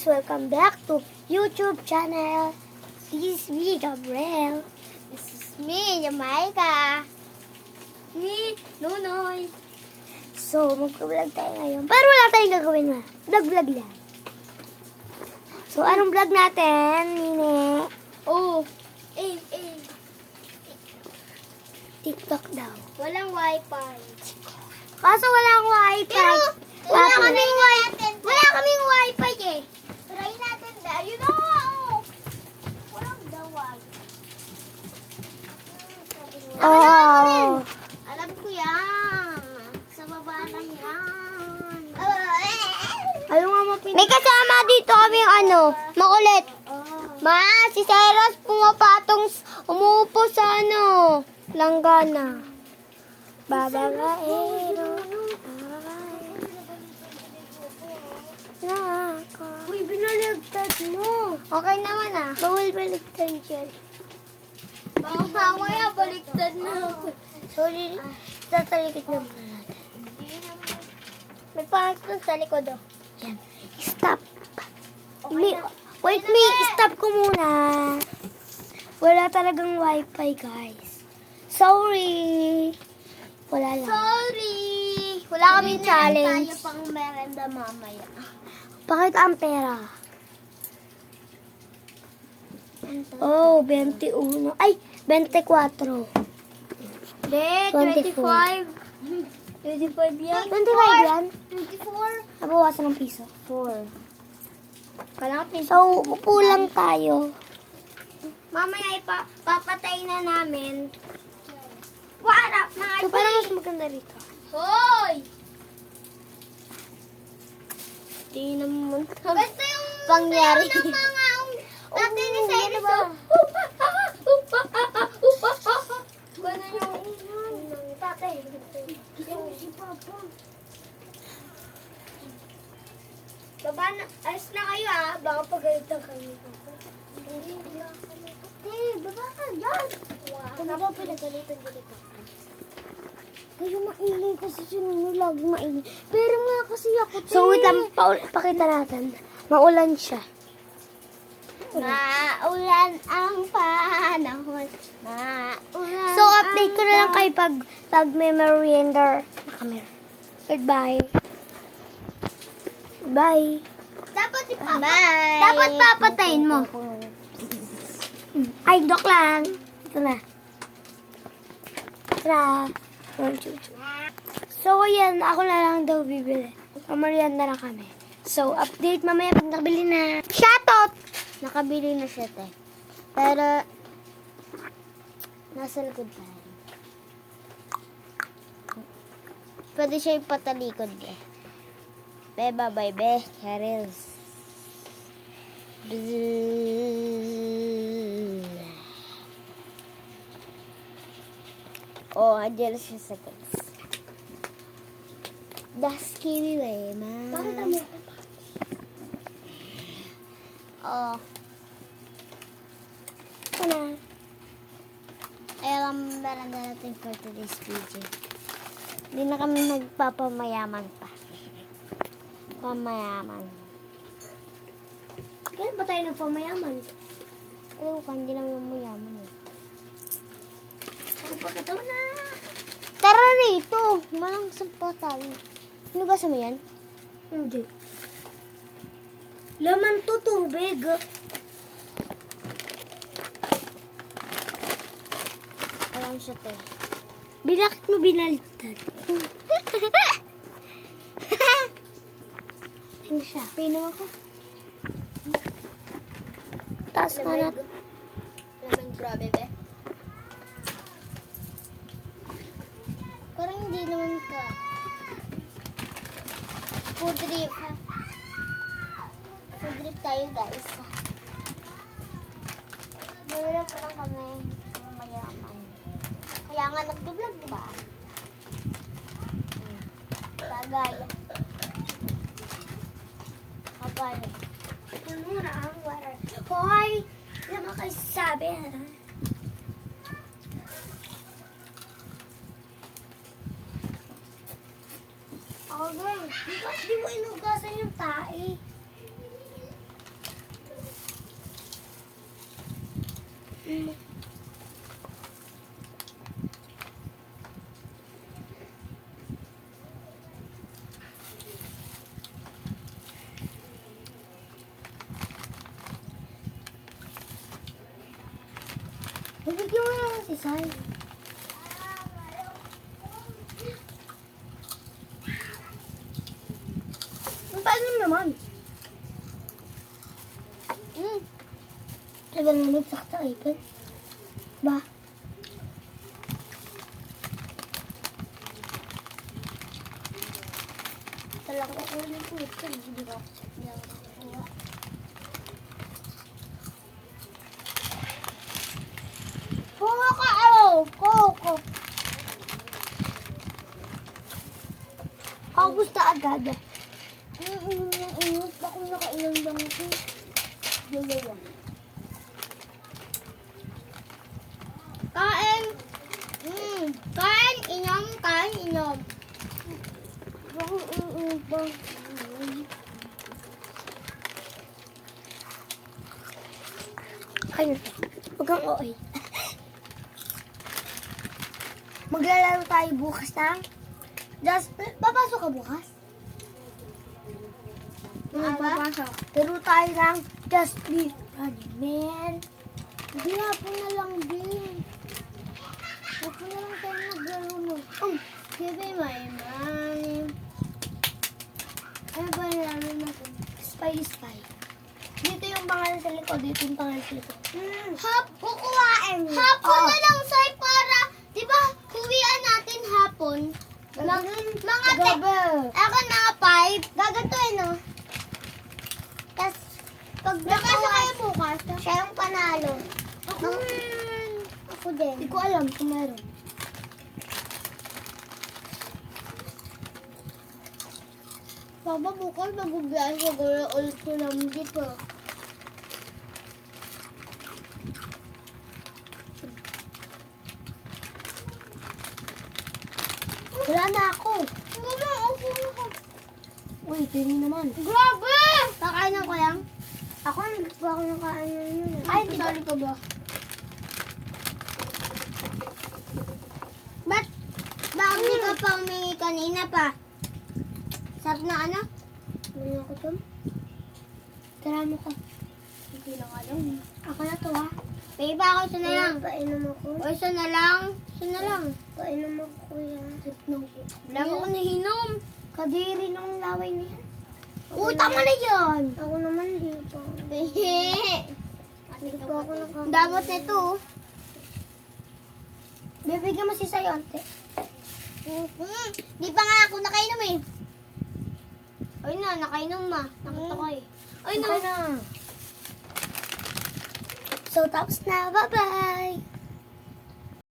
guys! Welcome back to YouTube channel. This is me, Gabriel. This is me, Jamaica. Me, Nunoy. So, mag-vlog tayo ngayon. Pero wala tayong gagawin na. Vlog lang. So, anong vlog natin, Nine? Oh, TikTok daw. walang wifi. Kaso walang wifi. Pero, wala Tapos, kaming wifi eh. Try natin dahil, you know, walang dawag. Oh. Alam ko yan. Sa baba lang yan. Ayaw nga mapinag. May kasama dito kaming makulit. Ma, si Cyrus pumapatong, umuupo sa langgana. Babaero. Uy, binaligtad mo. Okay naman Bawal baligtad dyan. Baka mamaya baliktad na ako. Sorry, tatalikit na muna natin. May pangit sa likod Yan. Stop. Okay na. Wait me, stop ko muna. Wala talagang wifi, guys. Sorry. Wala lang. Sorry. Wala kaming challenge. Tayo pang merenda mamaya. Bakit ang pera? Oh, 21. Ay, 24. Hindi, 24. 25 yan. 25 yan? 24. Nabawasan ng piso. 4. Kalapit. So, upo lang tayo. Mamaya papatay na namin. Wala, mga So, parang mas maganda rito. Hoy! Di naman. Basta yung Pangyari. ng mga natin ni Cyrus. Ganun yung tatay. Si Papa. Baba na, alis na kayo baka pagalitan kayo. Hindi na kami. Baba ka dyan. Kung ba pinagalitan dito? Kayo maingay kasi sinunod lagi maingay. Pero nga kasi ako. So, wait lang. Pakita natin. Maulan siya. Maulan ang panahon. Maulan. So, update ko na lang kayo pag may merienda na camera. Goodbye. Bye. Dapat Bye. Dapat papatayin mo. Ay, dok lang. Ito na. Tara. So, ayan. Ako na lang daw bibili. Merienda na kami. So, update mamaya pag nakabili na. Shoutout! Nakabili na siya, te. Pero, nasa likod pa rin. Pwede siya ipatalikod, eh. Be, bye-bye, be. Charles. Oh, andyan siya sa guys. Das kiwi, way, ma. Bakit mo? Oh. Ito na. Ayan ang merenda natin for today's video. Hindi na kami nagpapamayaman pa. Pamayaman. Kailan ba tayo nagpamayaman? Alam ko, hindi naman mayaman eh. Ang pagkataon na. Tara rito! Malang sampa tayo. Hinugasan mo yan? Hindi. Laman to tubig. Alam siya to. Bakit mo binaliktad? Tingnan siya. Pino ako. Taas ka na. Lemon grabe be. Parang hindi naman ka. Food drip ha. Food drip tayo guys. Mayroon pa lang kami mayaman. Kaya nga nag-vlog diba? Tagay. Kapag. Ano na ang water? Hoy! Hindi naman kayo sabi, ha? Okay. Di mo inugasan yung tae. Bibigyan mo naman si Sai. Ang paalim naman. Tagal na nagsakta ipin. Ba? Talang ko ulit po ito. Hindi ako nakuha. Kuha ka, Kuha. Kamusta agad? Ingat ako nakailang lang ito. Dalawa. Kain! Kain, inom, kain, inom. Bakit ba? Kain. Huwag kang OA. Maglalaro tayo bukas ng papasok ka bukas? Papasok. Pero tayo ng Just Be Running Man. Hindi hapon na lang din. Hapon na lang tayo maglaro no. Give me my money. Ano ba nilaro natin? Spy. Dito yung pangalan sa likod. Dito yung pangalan sa likod. Kukuhain. Hapon na lang, Sai, para, di ba, huwian natin hapon. Mga ako mga 5. Gagantuin, no? Tapos, pag nakasa kayo bukas, siya yung panalo. Ako din. Hindi ko alam kung meron. Baba, bukas mag-ubiyan ko ulit ko naman dito. Wala na ako. Wala ako. Uy, tingin naman. Grabe! Kakainan ko yan? Ako, nagpa ako ng kainan yun. Ay, sorry ko ba? Ba't hindi ka pa humingi kanina pa? Sarap na ano? Hindi ako dun. Tara mo ka. Hindi lang alam. Ako na to ha. Pay pa ako, isa na lang. Painom ako. O isa na lang. Isa na lang. Painom ako kuya. Wala ko nahinom. Kadiri ng laway niya. Tama na yan. Ako naman hindi pa. Hindi pa ako nakakain. Damot na ito. Bibigyan mo si Sayonte. Di pa nga ako nakainom eh. Ay na, nakainom ma. Nakita ko eh. Ay na. So, tapos na. Bye-bye.